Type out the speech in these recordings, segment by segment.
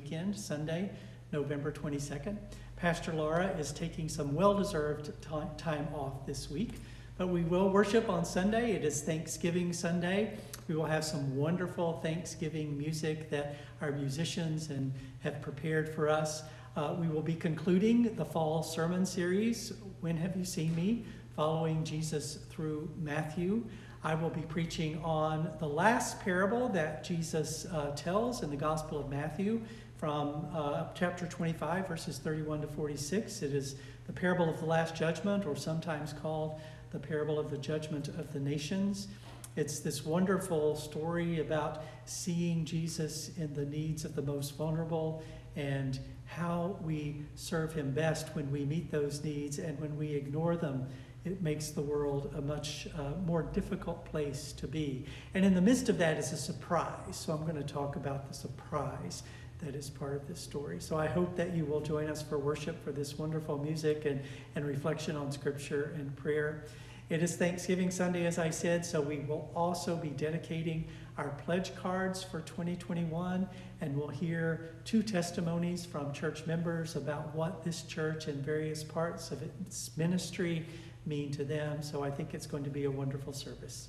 weekend, Sunday, November 22nd. Pastor Laura is taking some well-deserved time off this week, but we will worship on Sunday. It is Thanksgiving Sunday. We will have some wonderful Thanksgiving music that our musicians have prepared for us. We will be concluding the fall sermon series, When Have You Seen Me? Following Jesus through Matthew. I will be preaching on the last parable that Jesus tells in the Gospel of Matthew from chapter 25, verses 31 to 46. It is the parable of the Last Judgment, or sometimes called the parable of the judgment of the nations. It's this wonderful story about seeing Jesus in the needs of the most vulnerable and how we serve him best when we meet those needs, and when we ignore them, it makes the world a much more difficult place to be. And in the midst of that is a surprise. So I'm going to talk about the surprise that is part of this story. So I hope that you will join us for worship, for this wonderful music and reflection on Scripture and prayer. It is Thanksgiving Sunday, as I said, so we will also be dedicating our pledge cards for 2021, and we'll hear 2 testimonies from church members about what this church and various parts of its ministry mean to them. So I think it's going to be a wonderful service.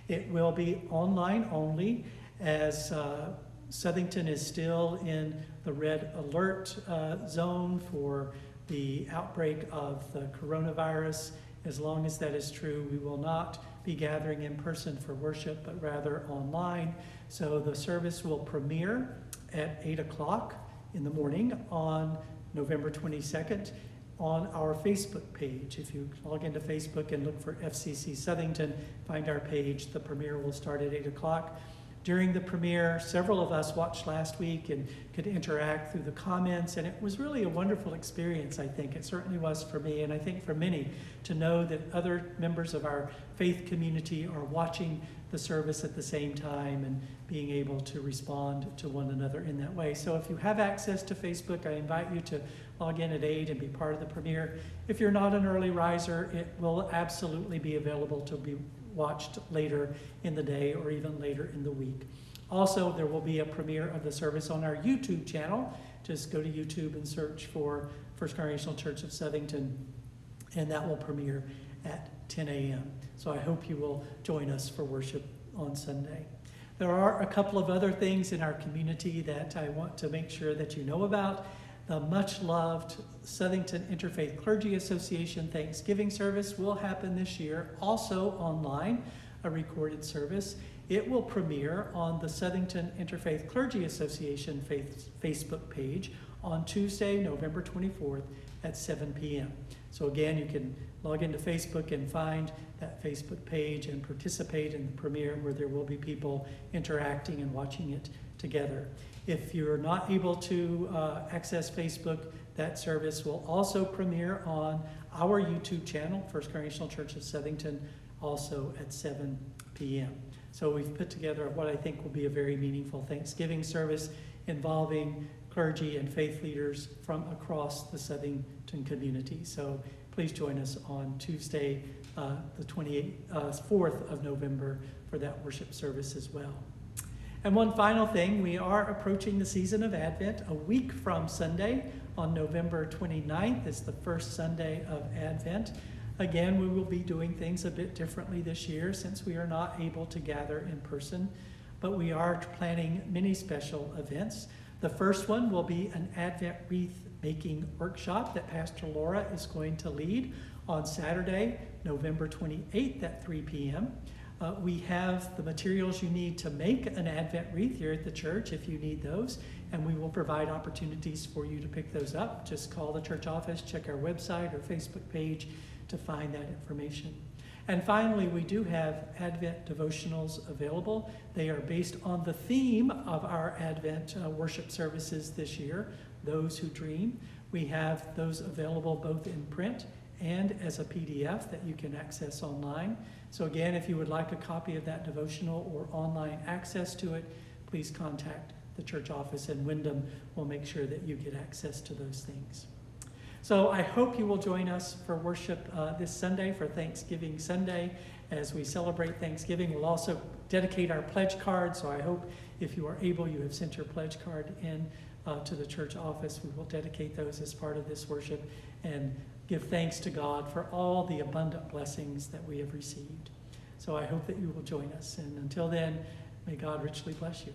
It will be online only, as Southington is still in the red alert zone for the outbreak of the coronavirus. As long as that is true, we will not be gathering in person for worship, but rather online. So the service will premiere at 8 o'clock in the morning on November 22nd on our Facebook page. If you log into Facebook and look for FCC Southington, find our page. The premiere will start at 8 o'clock. During the premiere, several of us watched last week and could interact through the comments, and it was really a wonderful experience, I think. It certainly was for me, and I think for many, to know that other members of our faith community are watching the service at the same time and being able to respond to one another in that way. So if you have access to Facebook, I invite you to log in at 8 and be part of the premiere. If you're not an early riser, it will absolutely be available to be watched later in the day or even later in the week. Also, there will be a premiere of the service on our YouTube channel. Just go to YouTube and search for First Congregational Church of Southington, and that will premiere at 10 a.m. So I hope you will join us for worship on Sunday. There are a couple of other things in our community that I want to make sure that you know about. The much-loved Southington Interfaith Clergy Association Thanksgiving service will happen this year, also online, a recorded service. It will premiere on the Southington Interfaith Clergy Association Facebook page on Tuesday, November 24th at 7 p.m. So again, you can log into Facebook and find that Facebook page and participate in the premiere, where there will be people interacting and watching it together. If you're not able to access Facebook, that service will also premiere on our YouTube channel, First Congregational Church of Southington, also at 7 p.m. So we've put together what I think will be a very meaningful Thanksgiving service involving clergy and faith leaders from across the Southington community. So please join us on Tuesday, the 4th of November for that worship service as well. And one final thing, we are approaching the season of Advent. A week from Sunday, on November 29th, is the first Sunday of Advent. Again, we will be doing things a bit differently this year since we are not able to gather in person, but we are planning many special events. The first one will be an Advent wreath making workshop that Pastor Laura is going to lead on Saturday, November 28th at 3 p.m. We have the materials you need to make an Advent wreath here at the church if you need those, and we will provide opportunities for you to pick those up. Just call the church office, check our website or Facebook page to find that information. And finally, we do have Advent devotionals available. They are based on the theme of our Advent worship services this year, Those Who Dream. We have those available both in print and as a PDF that you can access online. So again, if you would like a copy of that devotional or online access to it, please contact the church office, and Wyndham will make sure that you get access to those things. So I hope you will join us for worship this Sunday, for Thanksgiving Sunday, as we celebrate Thanksgiving. We'll also dedicate our pledge card, so I hope if you are able, you have sent your pledge card in to the church office. We will dedicate those as part of this worship and give thanks to God for all the abundant blessings that we have received. So I hope that you will join us. And until then, may God richly bless you.